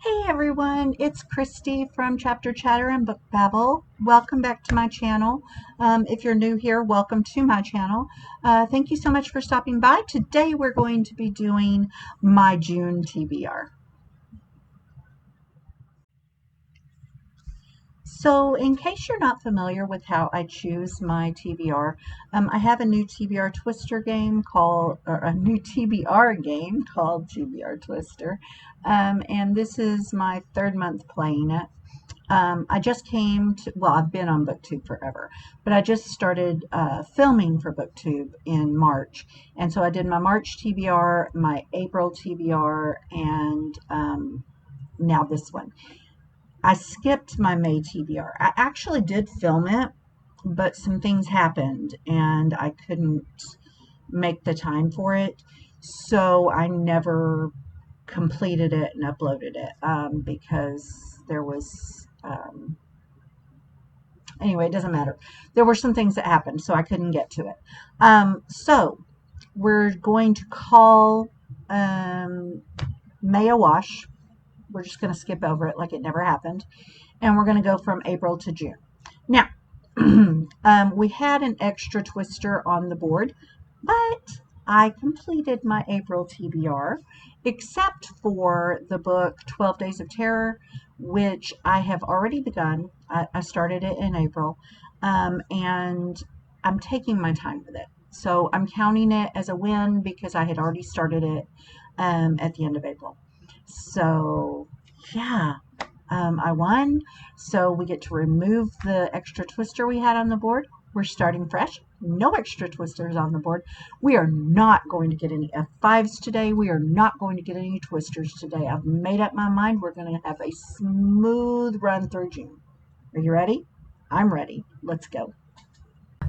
Hey everyone, it's Christie from Chapter Chatter and Book Babble. Welcome back to my channel. If you're new here, welcome to my channel. Thank you so much for stopping by. Today we're going to be doing my June TBR. So in case you're not familiar with how I choose my TBR, I have a new TBR Twister game called, or a new TBR game called TBR Twister. And this is my third month playing it. I just came to, well, I've been on BookTube forever, but I just started filming for BookTube in March. And so I did my March TBR, my April TBR, and now this one. I skipped my May TBR. I actually did film it, but some things happened and I couldn't make the time for it. So I never completed it and uploaded it because there was, anyway, it doesn't matter. There were some things that happened, so I couldn't get to it. So we're going to call May a wash. We're just going to skip over it like it never happened. And we're going to go from April to June. Now, we had an extra twister on the board, but I completed my April TBR, except for the book 12 Days of Terror, which I have already begun. I started it in April, and I'm taking my time with it. So I'm counting it as a win because I had already started it at the end of April. So, yeah, I won. So we get to remove the extra twister we had on the board. We're starting fresh. No extra twisters on the board. We are not going to get any F5s today. We are not going to get any twisters today. I've made up my mind. We're going to have a smooth run through June. Are you ready? I'm ready. Let's go.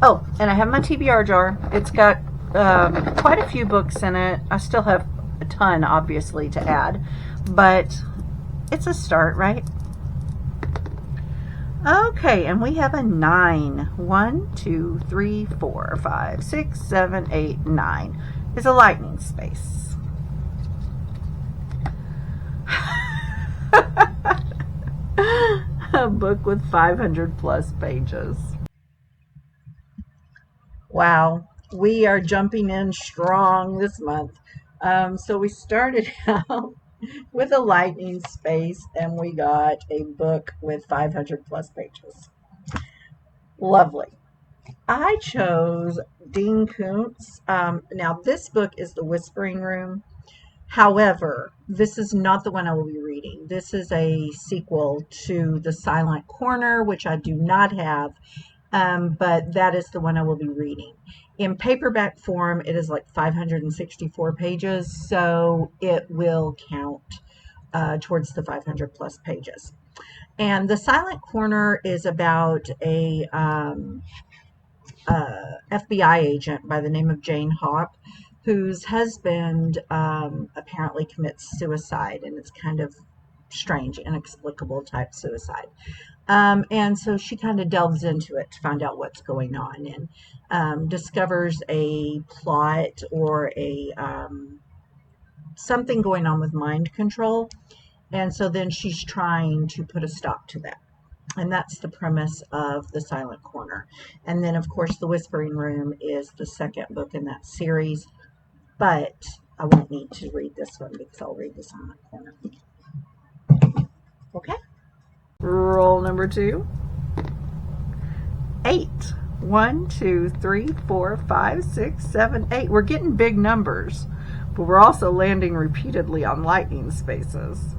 Oh, and I have my TBR jar. It's got quite a few books in it. I still have a ton, obviously, to add, but it's a start, right? Okay, and we have a 9. 1, 2, 3, 4, 5, 6, 7, 8, 9 is a lightning space. A book with 500 plus pages. Wow, we are jumping in strong this month. So we started out with a lightning space and we got a book with 500 plus pages. Lovely. I chose Dean Koontz. Now this book is The Whispering Room. However, this is not the one I will be reading. This is a sequel to The Silent Corner, which I do not have, but that is the one I will be reading. In paperback form, it is like 564 pages, so it will count towards the 500 plus pages. And The Silent Corner is about a FBI agent by the name of Jane Hawk, whose husband apparently commits suicide, and it's kind of strange, inexplicable type suicide. And so she kind of delves into it to find out what's going on, and discovers a plot or a something going on with mind control. And so then she's trying to put a stop to that. And that's the premise of The Silent Corner. And then, of course, The Whispering Room is the second book in that series. But I won't need to read this one because I'll read The Silent Corner. Okay. Roll number 2. 8. 1, 2, 3, 4, 5, 6, 7, 8. We're getting big numbers, but we're also landing repeatedly on lightning spaces.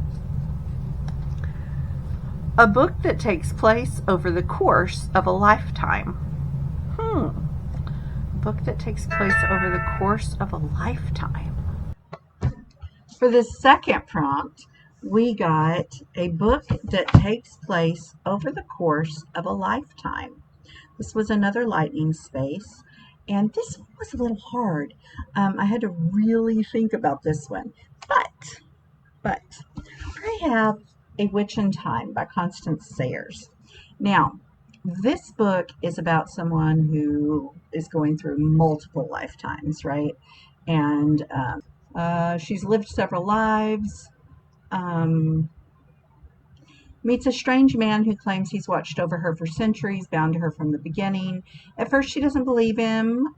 A book that takes place over the course of a lifetime. A book that takes place over the course of a lifetime. For the second prompt, we got a book that takes place over the course of a lifetime. This was another lightning space, and this one was a little hard. I had to really think about this one, but I have A Witch in Time by Constance Sayers. Now, this book is about someone who is going through multiple lifetimes, right? And she's lived several lives. Meets a strange man who claims he's watched over her for centuries, bound to her from the beginning. At first, she doesn't believe him,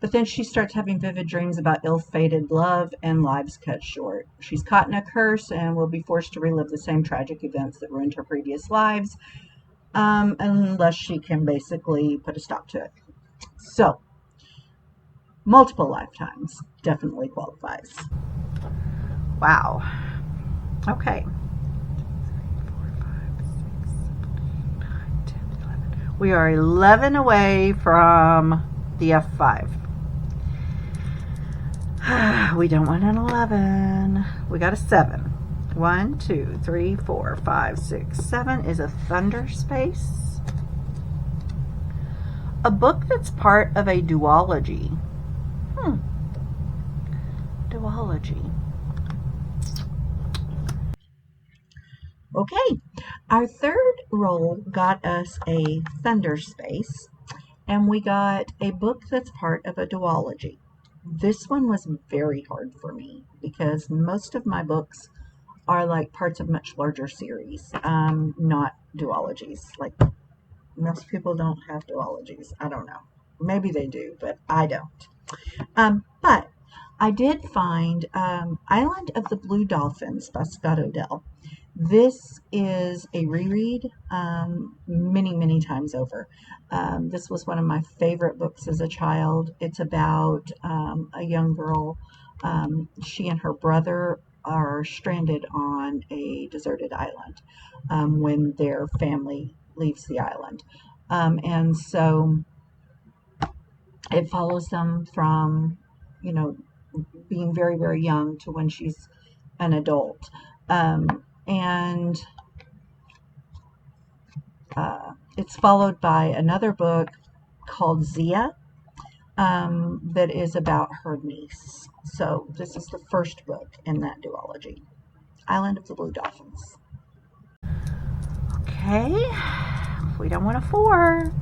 but then she starts having vivid dreams about ill-fated love and lives cut short. She's caught in a curse and will be forced to relive the same tragic events that ruined her previous lives, unless she can basically put a stop to it. So, multiple lifetimes definitely qualifies. Wow. Okay. We are 11 away from the F5. We don't want an 11. We got a 7. 1, 2, 3, 4, 5, 6, 7 is a thunder space. A book that's part of a duology. Duology. Okay, our third roll got us a thunder space, and we got a book that's part of a duology. This one was very hard for me because most of my books are like parts of much larger series, not duologies. Like most people don't have duologies. I don't know. Maybe they do, but I don't. But I did find Island of the Blue Dolphins by Scott Odell. This is a reread many times over. This was one of my favorite books as a child. It's about a young girl. She and her brother are stranded on a deserted island when their family leaves the island. And so it follows them from, being very young to when she's an adult. And it's followed by another book called Zia that is about her niece. So this is the first book in that duology, Island of the Blue Dolphins. Okay, we don't want a 4.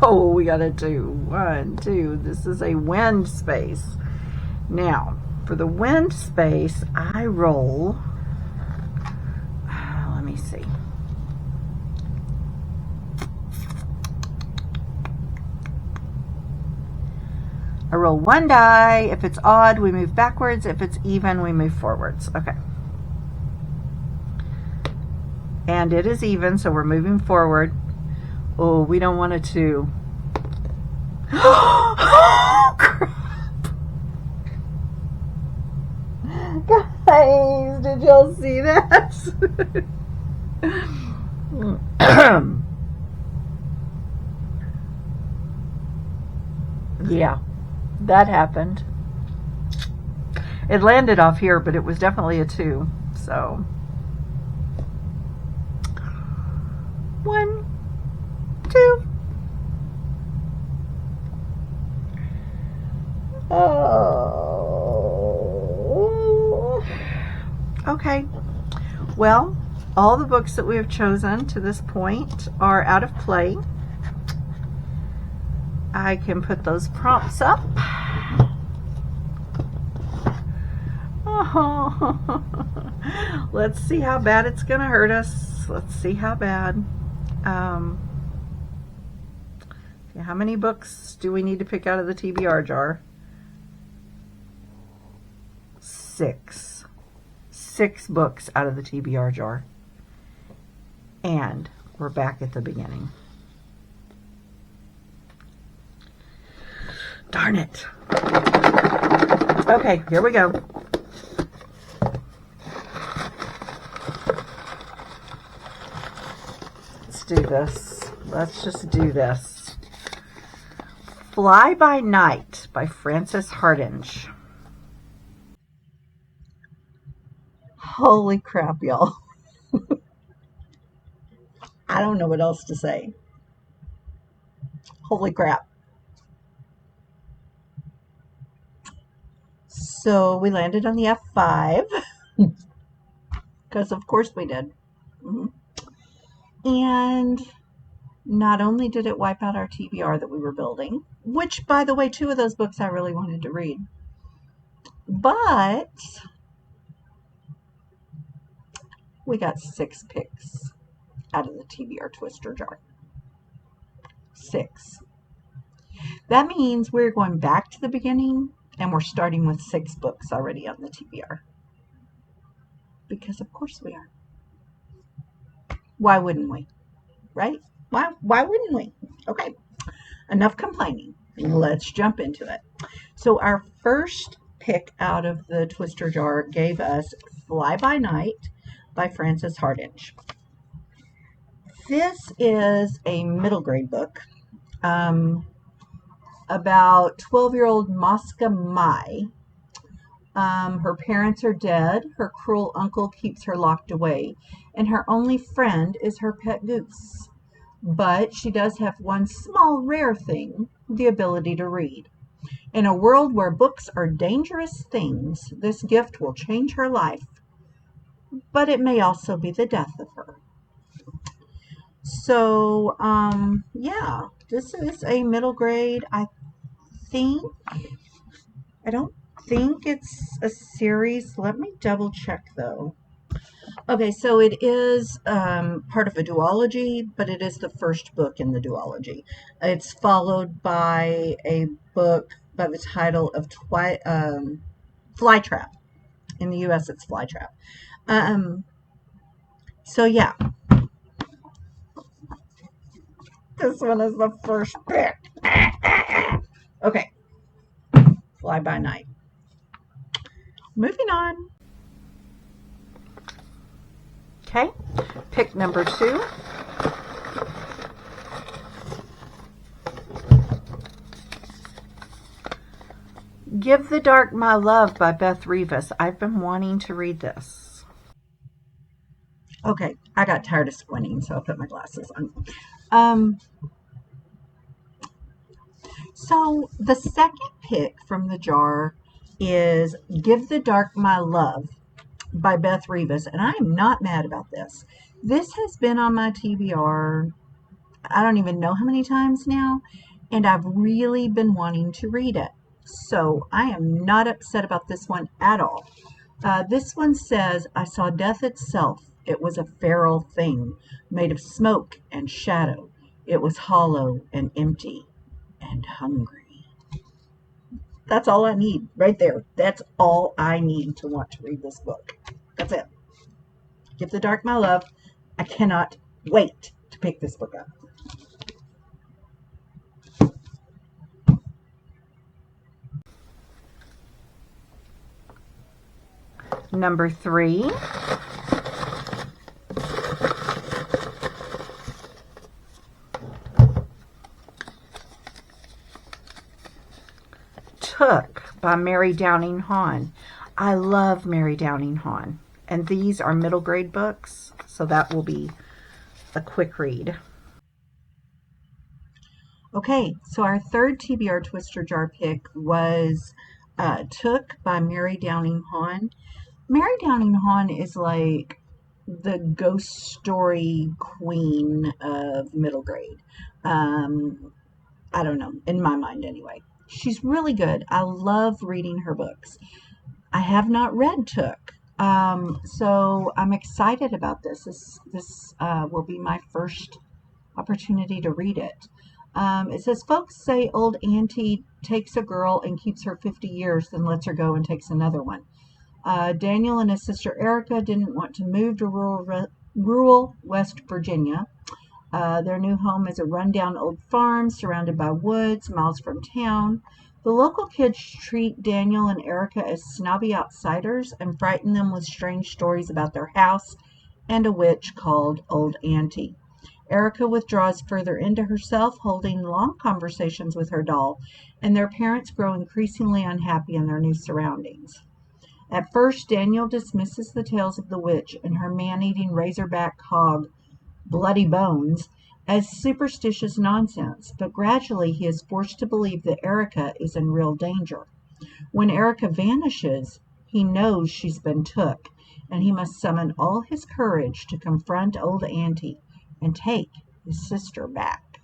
Oh, we got a 2. 1, 2. This is a wind space. Now, for the wind space, I roll, let me see. I roll 1 die. If it's odd, we move backwards. If it's even, we move forwards. Okay. And it is even, so we're moving forward. Oh, we don't want a 2. Oh, crap. Guys, did y'all see that? Yeah, that happened. It landed off here, but it was definitely a 2. So 1, 2. Oh. Okay. Well, all the books that we have chosen to this point are out of play. I can put those prompts up. Oh. Let's see how bad it's going to hurt us. Let's see how bad. How many books do we need to pick out of the TBR jar? 6. 6 books out of the TBR jar. And we're back at the beginning. Darn it. Okay, here we go. Let's do this. Let's just do this. Fly by Night by Frances Hardinge. Holy crap, y'all. I don't know what else to say. Holy crap. So we landed on the F5 because of course we did. And not only did it wipe out our TBR that we were building, which by the way, 2 of those books I really wanted to read, but we got 6 picks out of the TBR Twister jar. 6. That means we're going back to the beginning and we're starting with 6 books already on the TBR. Because of course we are. Why wouldn't we? Right? Why wouldn't we? Okay, enough complaining. Let's jump into it. So our first pick out of the Twister jar gave us Fly By Night by Frances Hardinge. This is a middle grade book about 12-year-old Mosca Mai. Her parents are dead, her cruel uncle keeps her locked away, and her only friend is her pet goose. But she does have one small rare thing, the ability to read. In a world where books are dangerous things, this gift will change her life, but it may also be the death of her. So, yeah, this is a middle grade, I don't think it's a series. Let me double check though. Okay, so it is part of a duology, but it is the first book in the duology. It's followed by a book by the title of Flytrap. In the U.S., it's Flytrap. So yeah, this one is the first pick. Okay, Fly By Night. Moving on. Okay, pick number 2. Give the Dark My Love by Beth Revis. I've been wanting to read this. Okay, I got tired of squinting, so I'll put my glasses on. So the second pick from the jar is Give the Dark My Love by Beth Revis, and I am not mad about this. This has been on my TBR, I don't even know how many times now, and I've really been wanting to read it. So I am not upset about this one at all. This one says, I saw death itself. It was a feral thing, made of smoke and shadow. It was hollow and empty and hungry. That's all I need right there. That's all I need to want to read this book. That's it. Give the Dark My Love. I cannot wait to pick this book up. Number 3. Took by Mary Downing Hahn. I love Mary Downing Hahn. And these are middle grade books, so that will be a quick read. Okay, so our third TBR Twister jar pick was Took by Mary Downing Hahn. Mary Downing Hahn is like the ghost story queen of middle grade. I don't know, in my mind anyway. She's really good. I love reading her books. I have not read Took, so I'm excited about this. This will be my first opportunity to read it. It says, folks say old auntie takes a girl and keeps her 50 years, then lets her go and takes another one. Daniel and his sister Erica didn't want to move to rural West Virginia. Their new home is a rundown old farm surrounded by woods, miles from town. The local kids treat Daniel and Erica as snobby outsiders and frighten them with strange stories about their house and a witch called Old Auntie. Erica withdraws further into herself, holding long conversations with her doll, and their parents grow increasingly unhappy in their new surroundings. At first, Daniel dismisses the tales of the witch and her man-eating razorback hog, Bloody Bones, as superstitious nonsense, but gradually he is forced to believe that Erica is in real danger. When Erica vanishes, he knows she's been took, and he must summon all his courage to confront Old Auntie and take his sister back.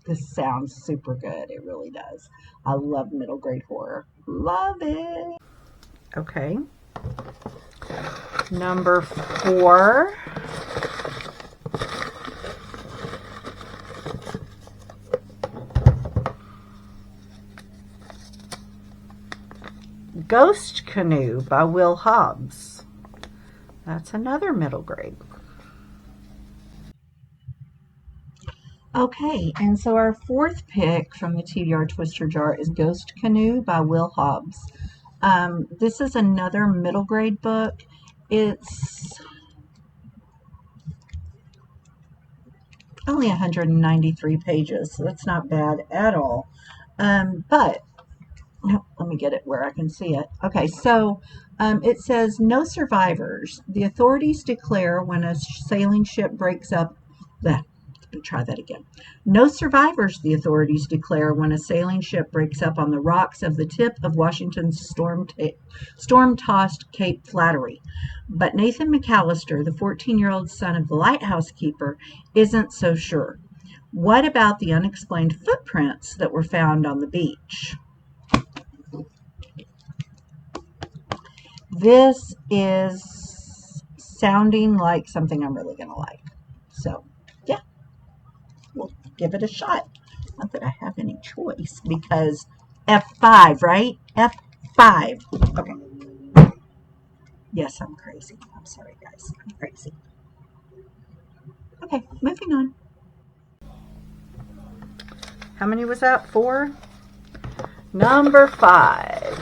This sounds super good. It really does. I love middle grade horror. Love it. Okay. Number 4. Ghost Canoe by Will Hobbs. That's another middle grade. Okay, and so our 4th pick from the TBR Twister Jar is Ghost Canoe by Will Hobbs. This is another middle grade book. It's only 193 pages, so that's not bad at all. But let me get it where I can see it. Okay, so it says, no survivors. The authorities declare when a sailing ship breaks up. Let me try that again. No survivors, the authorities declare when a sailing ship breaks up on the rocks of the tip of Washington's storm-tossed Cape Flattery. But Nathan McAllister, the 14-year-old son of the lighthouse keeper, isn't so sure. What about the unexplained footprints that were found on the beach? This is sounding like something I'm really going to like. So, yeah, we'll give it a shot. Not that I have any choice because F5, right? F5. Okay. Yes, I'm crazy. I'm sorry, guys. I'm crazy. Okay, moving on. How many was that? 4? Number 5.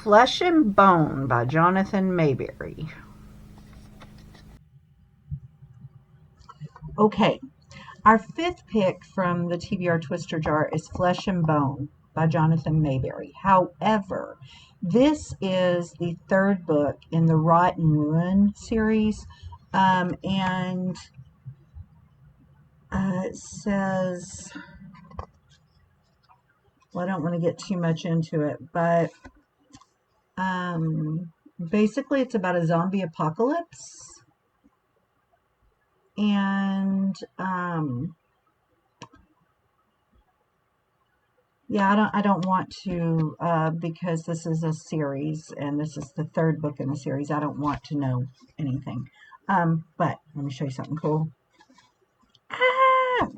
Flesh and Bone by Jonathan Mayberry. Okay, our 5th pick from the TBR Twister Jar is Flesh and Bone by Jonathan Mayberry. However, this is the 3rd book in the Rot and Ruin series, and it says, well, I don't want to get too much into it, but basically it's about a zombie apocalypse, and yeah, I don't want to because this is a series and this is the 3rd book in the series. I don't want to know anything, but let me show you something cool.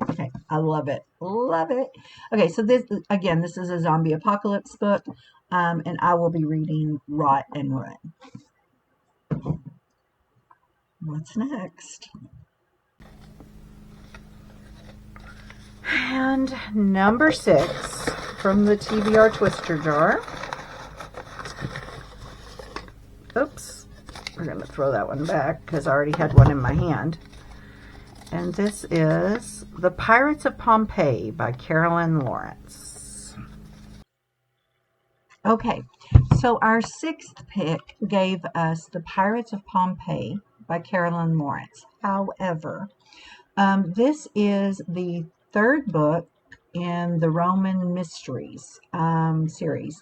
Okay, I love it. Love it. Okay, so this is a zombie apocalypse book, and I will be reading Rot and Ruin. What's next? And number 6 from the TBR Twister Jar. Oops, we're going to throw that one back because I already had one in my hand. And this is The Pirates of Pompeii by Carolyn Lawrence. Okay, so our 6th pick gave us The Pirates of Pompeii by Carolyn Lawrence. However, this is the 3rd book in the Roman Mysteries series.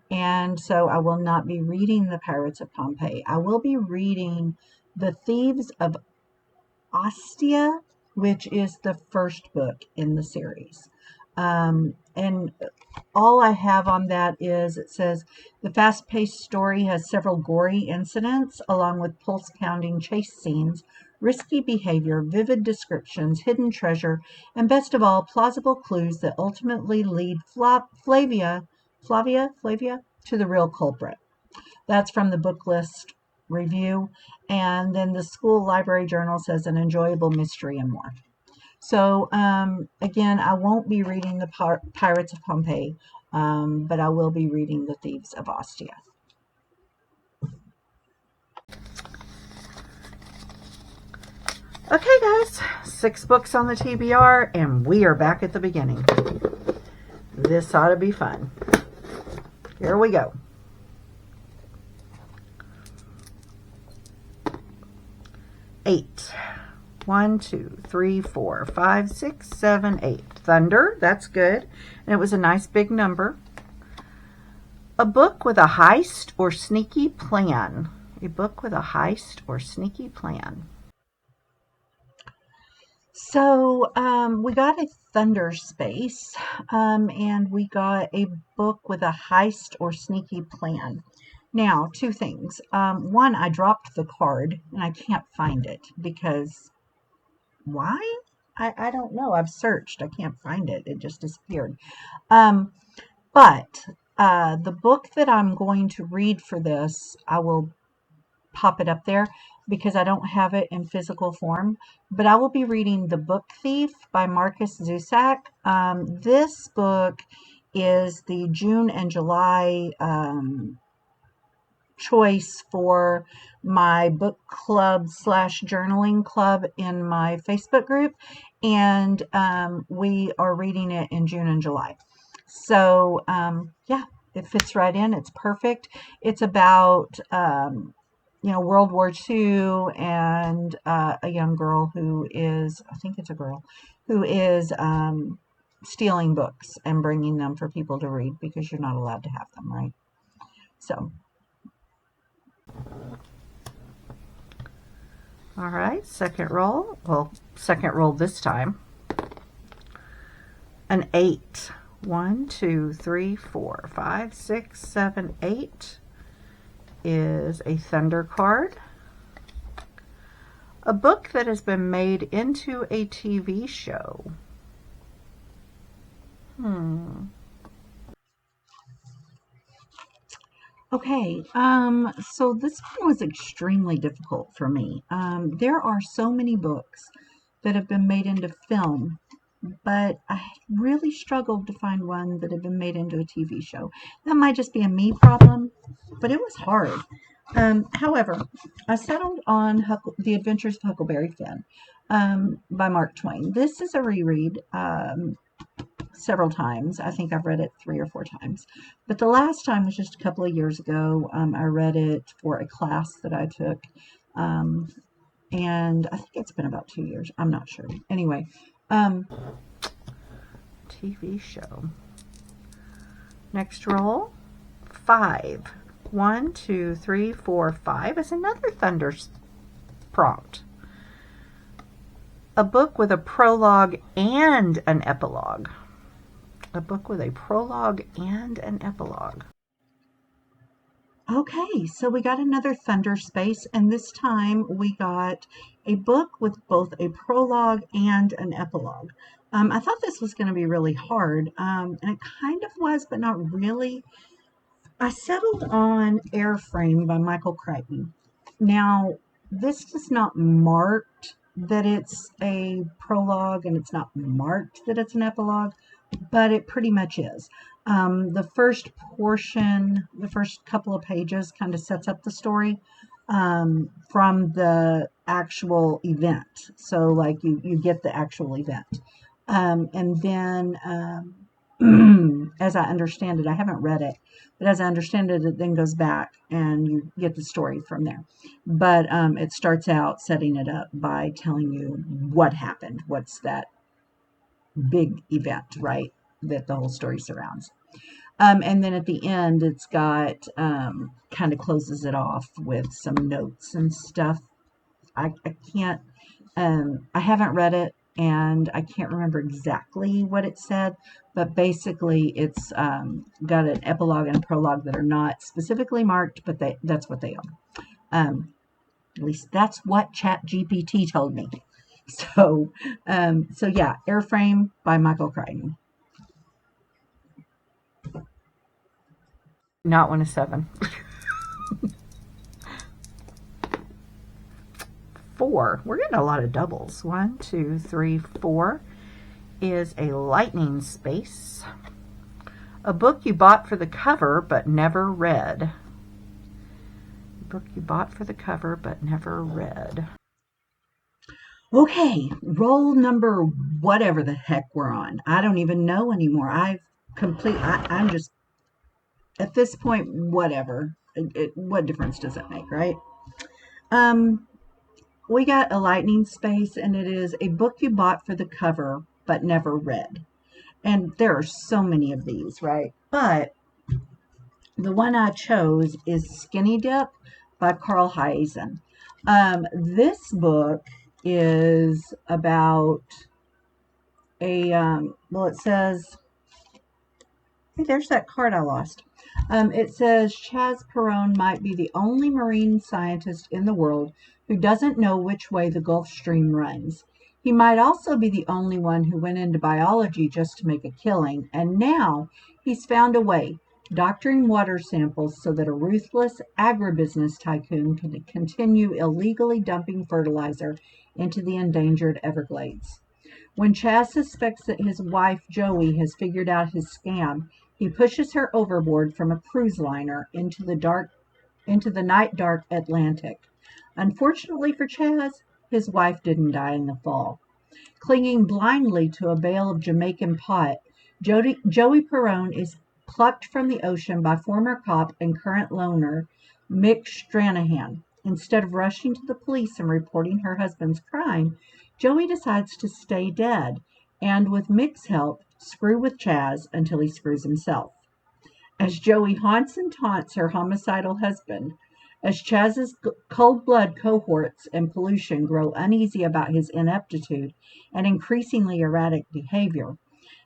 And so I will not be reading The Pirates of Pompeii. I will be reading The Thieves of Ostia, which is the 1st book in the series. And all I have on that is it says the fast-paced story has several gory incidents along with pulse-pounding chase scenes, risky behavior, vivid descriptions, hidden treasure, and best of all, plausible clues that ultimately lead Flavia to the real culprit. That's from the book list review. And then the school library journal says an enjoyable mystery and more. So again, I won't be reading the Pirates of Pompeii, but I will be reading The Thieves of Ostia. Okay, guys, 6 books on the TBR, and we are back at the beginning. This ought to be fun. Here we go. 8. 1, 2, 3, 4, 5, 6, 7, 8. Thunder, that's good. And it was a nice big number. A book with a heist or sneaky plan. A book with a heist or sneaky plan. So we got a Thunder Space, and we got a book with a heist or sneaky plan. Now, two things. One, I dropped the card and I can't find it because why? I don't know. I've searched. I can't find it. It just disappeared. Um, but the book that I'm going to read for this, I will pop it up there because I don't have it in physical form. But I will be reading The Book Thief by Marcus Zusak. This book is the June and July choice for my book club slash journaling club in my Facebook group. And we are reading it in June and July. So, yeah, it fits right in. It's perfect. It's about, World War II and a young girl who is, I think it's a girl, who is stealing books and bringing them for people to read because you're not allowed to have them, right? So, all right, second roll. Well, second roll this time. An 8. 1, 2, 3, 4, 5, 6, 7, 8 is a Thunder card. A book that has been made into a TV show. Okay, so this one was extremely difficult for me. There are so many books that have been made into film, but I really struggled to find one that had been made into a TV show. That might just be a me problem, but it was hard. However, I settled on The Adventures of Huckleberry Finn by Mark Twain. This is a reread several times. I think I've read it 3 or 4 times. But the last time was just a couple of years ago. I read it for a class that I took. And I think it's been about 2 years. I'm not sure. Anyway, TV show. Next roll. 5. 1, 2, 3, 4, 5 is another Thunder prompt. A book with a prologue and an epilogue. A book with a prologue and an epilogue. Okay, so we got another Thunder Space, and this time we got a book with both a prologue and an epilogue. I thought this was going to be really hard, and it kind of was, but not really. I settled on Airframe by Michael Crichton. Now, this is not marked that it's a prologue, and it's not marked that it's an epilogue, but it pretty much is. The first portion, the first couple of pages kind of sets up the story from the actual event. So like you get the actual event. And then as I understand it, I haven't read it, but as I understand it, it then goes back and you get the story from there. But it starts out setting it up by telling you what happened. What's that big event, right, that the whole story surrounds. And then at the end, it's got kind of closes it off with some notes and stuff. I can't, I haven't read it and I can't remember exactly what it said, but basically it's got an epilogue and a prologue that are not specifically marked, but that's what they are. At least that's what ChatGPT told me. So yeah, Airframe by Michael Crichton. Not one of 7. 4. We're getting a lot of doubles. 1, 2, 3, 4 is a Lightning Space. A book you bought for the cover but never read. A book you bought for the cover but never read. Okay, roll number whatever the heck we're on. I don't even know anymore. I'm just, at this point, whatever. What difference does it make, right? We got a Lightning Space, and it is a book you bought for the cover but never read. And there are so many of these, right? But the one I chose is Skinny Dip by Carl Hiaasen. This book is about a, well, it says, hey, there's that card I lost. It says Chaz Perone might be the only marine scientist in the world who doesn't know which way the Gulf Stream runs. He might also be the only one who went into biology just to make a killing, and now he's found a way, doctoring water samples so that a ruthless agribusiness tycoon can continue illegally dumping fertilizer into the endangered Everglades. When Chaz suspects that his wife Joey has figured out his scam, he pushes her overboard from a cruise liner into the night dark Atlantic. Unfortunately for Chaz, his wife didn't die in the fall. Clinging blindly to a bale of Jamaican pot, Joey Perone is plucked from the ocean by former cop and current loner Mick Stranahan. Instead of rushing to the police and reporting her husband's crime, Joey decides to stay dead and, with Mick's help, screw with Chaz until he screws himself. As Joey haunts and taunts her homicidal husband, as Chaz's cold blood cohorts and pollution grow uneasy about his ineptitude and increasingly erratic behavior,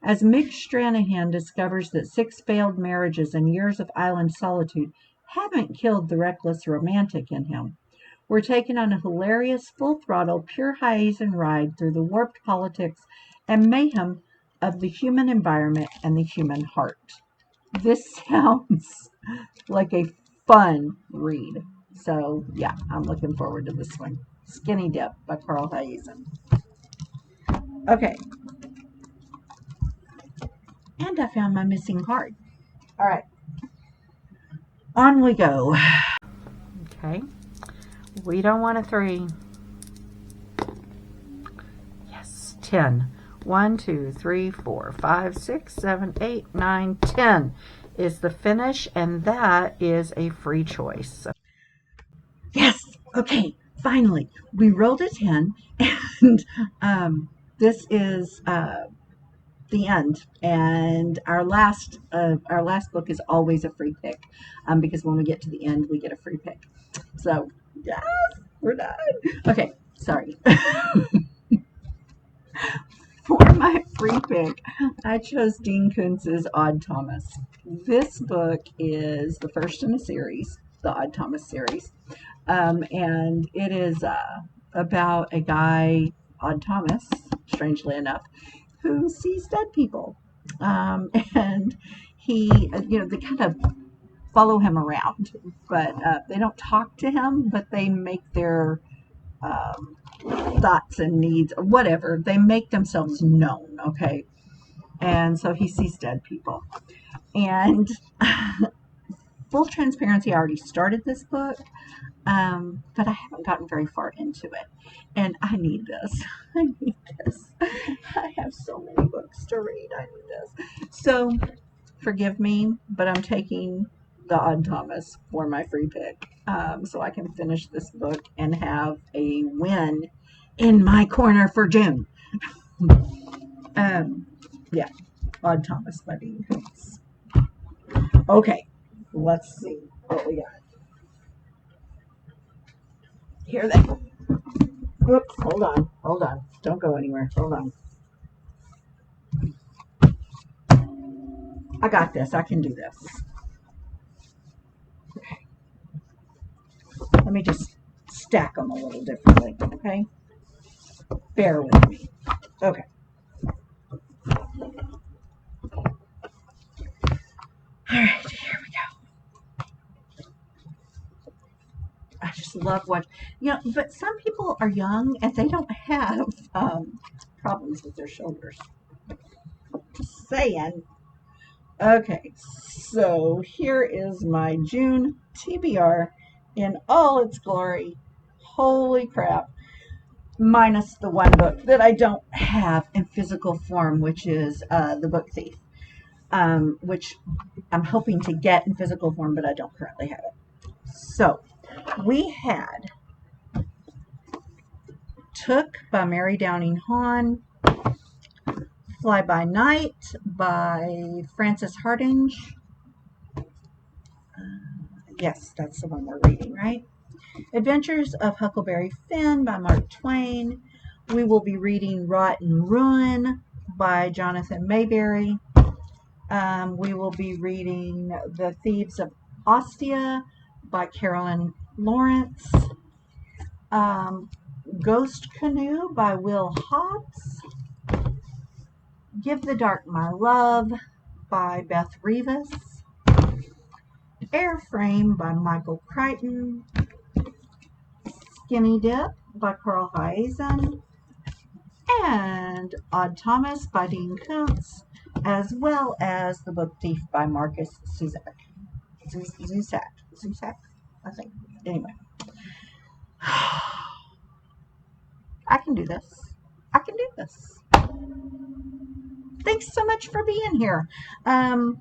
as Mick Stranahan discovers that 6 failed marriages and years of island solitude haven't killed the reckless romantic in him, we're taken on a hilarious, full-throttle, pure Hyacinth ride through the warped politics and mayhem of the human environment and the human heart. This sounds like a fun read. So, yeah, I'm looking forward to this one. Skinny Dip by Carl Hyacinth. Okay. And I found my missing card. All right. On we go. Okay. We don't want a 3. Yes, 10. 1, 2, 3, 4, 5, 6, 7, 8, 9, 10 is the finish, and that is a free choice. Yes, okay, finally. We rolled a 10, and this is the end. And our last book is always a free pick, because when we get to the end, we get a free pick. So, yes, we're done. Okay, sorry. For my free pick, I chose Dean Koontz's Odd Thomas. This book is the first in a series, the Odd Thomas series, and it is about a guy, Odd Thomas, strangely enough, who sees dead people, and he, they kind of follow him around, but they don't talk to him, but they make their thoughts and needs or whatever, they make themselves known, okay? And so he sees dead people. And full transparency, I already started this book, but I haven't gotten very far into it. And I need this. I need this. I have so many books to read. I need this. So forgive me, but I'm taking the Odd Thomas for my free pick, so I can finish this book and have a win in my corner for June. Yeah, Odd Thomas by Dean Koontz. Okay, let's see what we got. Here they go. Oops, hold on. Don't go anywhere. Hold on. I got this. I can do this. Okay. Let me just stack them a little differently, okay? Bear with me. Okay. All right, here we go. I just love what, but some people are young and they don't have problems with their shoulders. Just saying. Okay, so here is my June TBR in all its glory. Holy crap. Minus the one book that I don't have in physical form, which is The Book Thief, which I'm hoping to get in physical form, but I don't currently have it. So, we had Took by Mary Downing Hahn, Fly by Night by Frances Hardinge. Yes, that's the one we're reading, right? Adventures of Huckleberry Finn by Mark Twain. We will be reading Rot and Ruin by Jonathan Mayberry. We will be reading The Thieves of Ostia by Carolyn Lawrence. Ghost Canoe by Will Hobbs. Give the Dark My Love by Beth Rivas. Airframe by Michael Crichton. Skinny Dip by Carl Hiaasen. And Odd Thomas by Dean Koontz, as well as The Book Thief by Marcus Zusak, I think. Anyway, I can do this. I can do this. Thanks so much for being here. Have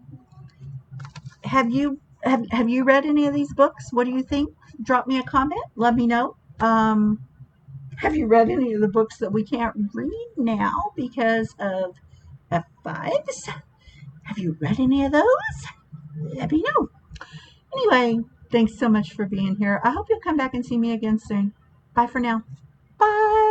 you read any of these books? What do you think? Drop me a comment. Let me know. Have you read any of the books that we can't read now because of F5s? Have you read any of those? Let me know. Anyway, thanks so much for being here. I hope you'll come back and see me again soon. Bye for now. Bye.